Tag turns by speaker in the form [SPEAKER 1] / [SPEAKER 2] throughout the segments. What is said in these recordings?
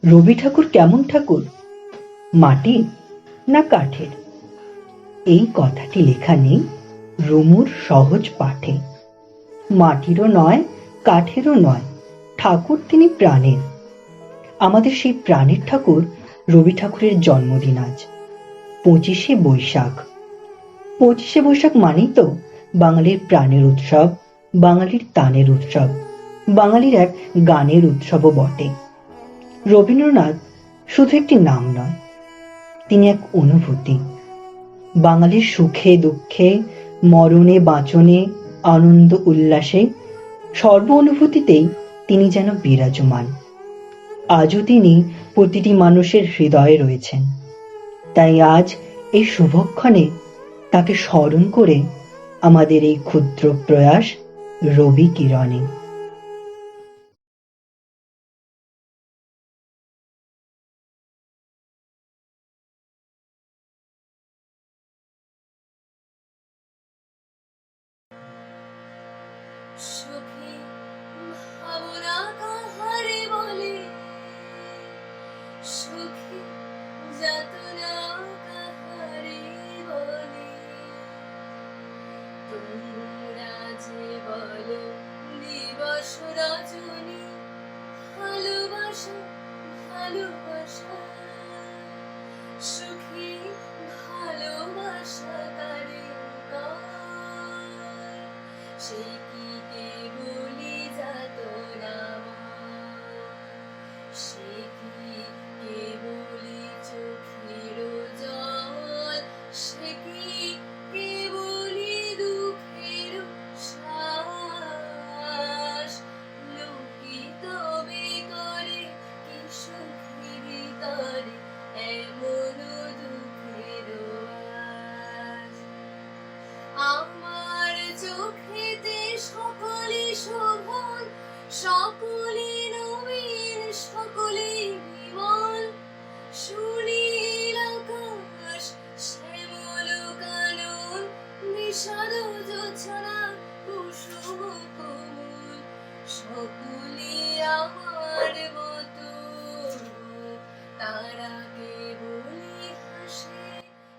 [SPEAKER 1] রবি ঠাকুর কেমন ঠাকুর, মাটির না কাঠের? এই কথাটি লেখা নেই রুমুর সহজ পাঠে। মাটিরও নয়, কাঠেরও নয়, ঠাকুর তিনি প্রাণের। আমাদের সেই প্রাণের ঠাকুর রবি ঠাকুরের জন্মদিন আজ 25শে বৈশাখ। 25শে বৈশাখ মানেই তো বাঙালির প্রাণের উৎসব, বাঙালির তানের উৎসব, বাঙালির এক গানের উৎসবও বটে। রবীন্দ্রনাথ শুধু একটি নাম নয়, তিনি এক অনুভূতি। বাঙালির সুখে দুঃখে, মরণে বাঁচনে, আনন্দ উল্লাসে, সর্ব অনুভূতিতেই তিনি যেন বিরাজমান। আজও তিনি প্রতিটি মানুষের হৃদয়ে রয়েছেন। তাই আজ এই শুভক্ষণে তাকে স্মরণ করে আমাদের এই ক্ষুদ্র প্রয়াস রবি কিরণে।
[SPEAKER 2] সুখী ভাবনা কাহারে বলে, সুখী যাতনা কাহারে বলে, তোমরা যে বলো দিবস রজনী, ভালোবাসা ভালোবাসা, সুখী ভালোবাসা কারে কয়, সে কি কেবলি যাতনা, সে কি কেবলি চোখের জল, সে কি কেবলি দুঃখের শ্বাস, লোকে তবে করে কি সুখের তরে এমন দুঃখের আশ। আমার চোখেতে সকলে শোভন, সকলে নবীন, সকলে বিমল, সুনীল আকাশ, শ্যামল কানন, বিষাদ জোছনা, কুসুম কোমল, সকলে আমার মতো। তারা কেবলি হাসে,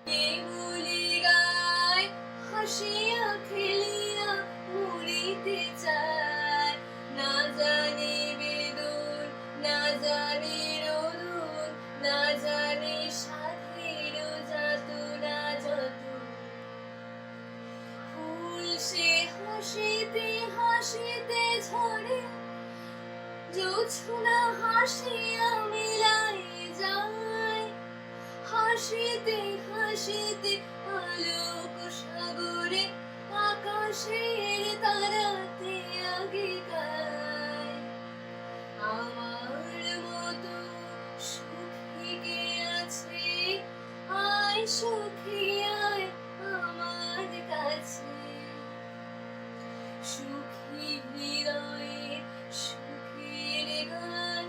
[SPEAKER 2] কেবলি গায়, হাসিয়া খেলিয়া মরিতে চায়। না জানে বেদন, না জানে রোদন, না জানে সাধের যাতনা যত। ফুল সে হাসিতে হাসিতে ঝরে, জোছনা হাসিয়া মিলাই যায়। হাসিতে হাসিতে আলোক সাগরে, আকাশের তারাতে আগে গায়। আমার মতো সুখী কে আছে, আয় সুখী আয় আমার কাছে। সুখী হৃদয়ে সুখের গান,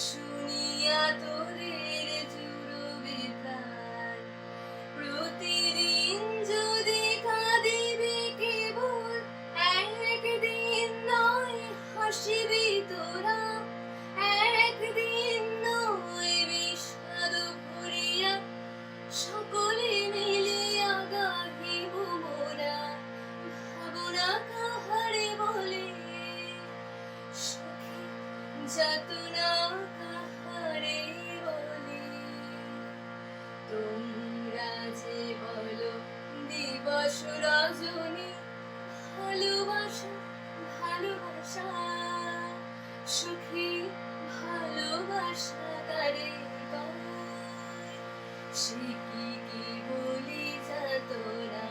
[SPEAKER 2] শুনিয়া তোদের জুড়বে প্রাণ। প্রতিদিন যদি কাঁদিবি কেবল, একদিন নয় হাসিবি তোরা, একদিন নয় বিষাদ ভরিয়া, সকলে মিলিয়া গাহিব মোরা। ভাবনা কাহারে বলে, সুখী যাতনা কাহারে বলে, তোমরা যে বলো দিবস রজনী, ভালোবাসা ভালোবাসা, সুখী ভালোবাসা কারে কয়, সে কি কেবলি যাতনা।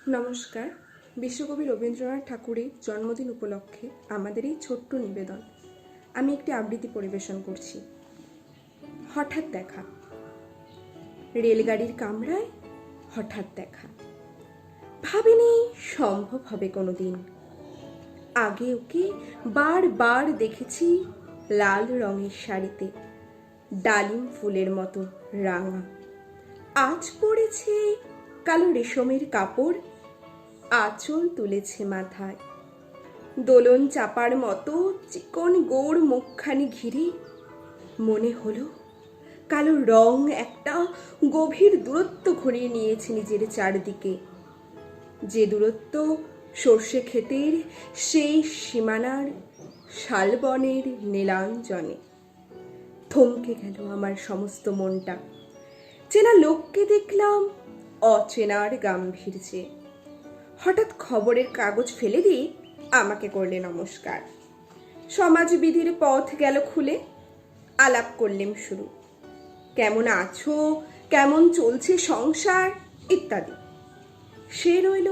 [SPEAKER 3] নমস্কার। বিশ্বকবি রবীন্দ্রনাথ ঠাকুরের জন্মদিন উপলক্ষে আমাদের এই ছোট্ট নিবেদন, আমি একটি আবৃত্তি পরিবেশন করছি। হঠাৎ দেখা। রেলগাড়ির কামরায় হঠাৎ দেখা, ভাবিনি সম্ভব হবে কোনোদিন। আগে ওকে বারবার দেখেছি লাল রঙের শাড়িতে, ডালিম ফুলের মতো রাঙা। আজ পড়েছে কালো রেশমের কাপড়, আঁচল তুলেছে মাথায়। দোলন চাপার মতো চিকন গৌড় মুখখানি ঘিরে মনে হলো কালো রং একটা গভীর দূরত্ব ঘুরিয়ে নিয়েছে নিজের চারদিকে, যে দূরত্ব সর্ষে ক্ষেতের সেই সীমানার শালবনের নীলাঞ্জনে। থমকে গেল আমার সমস্ত মনটা। চেনা লোককে দেখলাম অচেনার গাম্ভীর্যে। হঠাৎ খবরের কাগজ ফেলে দিয়ে আমাকে করলে নমস্কার। সমাজবিধির পথ গেল খুলে, আলাপ করলেম শুরু। কেমন আছো, কেমন চলছে সংসার ইত্যাদি। সে রইল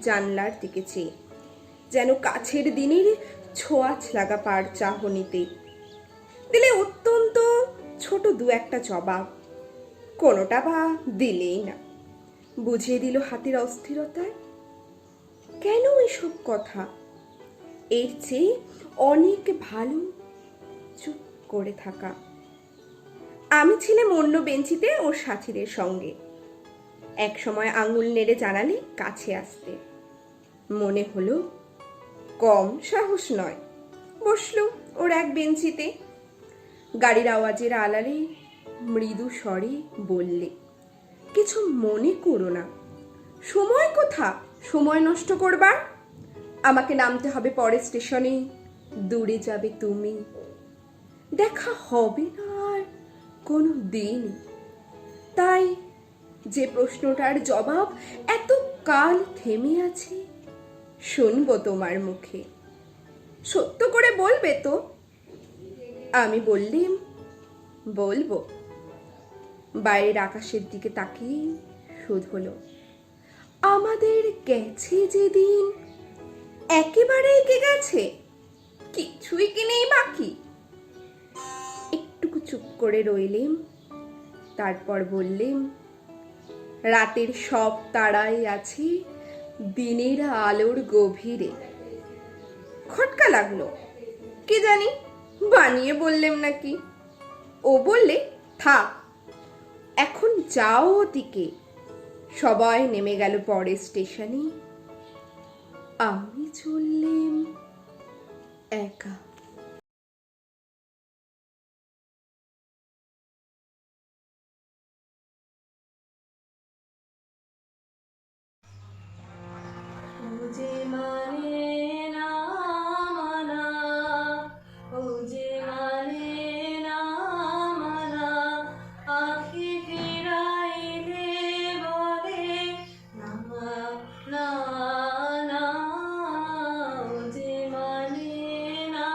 [SPEAKER 3] জানলার দিকে চেয়ে, যেন কাছের দিনের ছোঁয়াচ লাগা পার চাহনিতে। দিলে অত্যন্ত ছোট দু একটা জবাব, কোনোটা বা দিলেই না। বুঝিয়ে দিল হাতের অস্থিরতায়। কেন এসব কথা? এর চেয়ে অনেক ভালো চুপ করে থাকা। আমি ছিলাম অন্য বেঞ্চিতে ওর সাথীদের সঙ্গে। এক সময় আঙুল নেড়ে জানালে কাছে আসতে। মনে হলো কম সাহস নয়। বসলো ওর এক বেঞ্চিতে। গাড়ির আওয়াজের আড়ালে মৃদু স্বরে বললে, কিছু মনে করো না। সময় কোথা সময় নষ্ট করবার? আমাকে নামতে হবে পরের স্টেশনে, দূরে যাবে তুমি। দেখা হবে না আর কোনো দিন। তাই যে প্রশ্নটার জবাব এত কাল থেমে আছে, শুনবো তোমার মুখে। সত্য করে বলবে তো? আমি বললাম, বলবো। বাইরের আকাশের দিকে তাকিয়ে শুধল, আমাদের গেছে যেদিন একেবারে একে গেছে, কিছুই কি নেই বাকি। একটুকু চুপ করে রইলেম, তারপর বললেম, রাতের সব তারাই আছে দিনের আলোর গভীরে। খটকা লাগলো, কি জানি বানিয়ে বললেম নাকি। ও বললে, থাক এখন যাও ওদিকে। সবাই নেমে গেল পরের স্টেশনে, আমি চললেম একা।
[SPEAKER 2] ও যে মানে না মানা, ও যে মানে না মানা, আঁখি ফিরাইলে বলে না না না। ও যে মানে না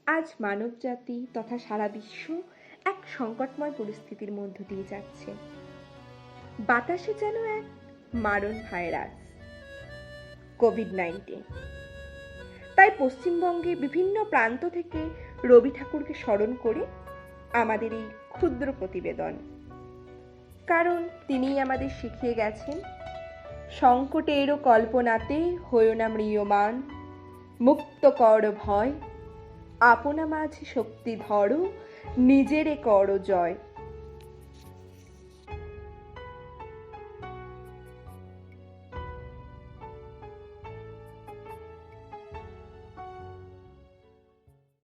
[SPEAKER 3] আজ মানবজাতি তথা সারা বিশ্ব এক সংকটময় পরিস্থিতির মধ্য দিয়ে যাচ্ছে। বাতাসে যেন এক মারণ ভাইরাস, কোভিড-19। তাই পশ্চিমবঙ্গে বিভিন্ন প্রান্ত থেকে রবি ঠাকুরকে স্মরণ করে আমাদের এই ক্ষুদ্র প্রতিবেদন। কারণ তিনিই আমাদের শিখিয়ে গেছেন, সংকটেরও কল্পনাতে হইও না ম্রিয়মান, মুক্ত কর ভয়, আপনা মাঝে শক্তি ধরো, নিজেরে কর জয়।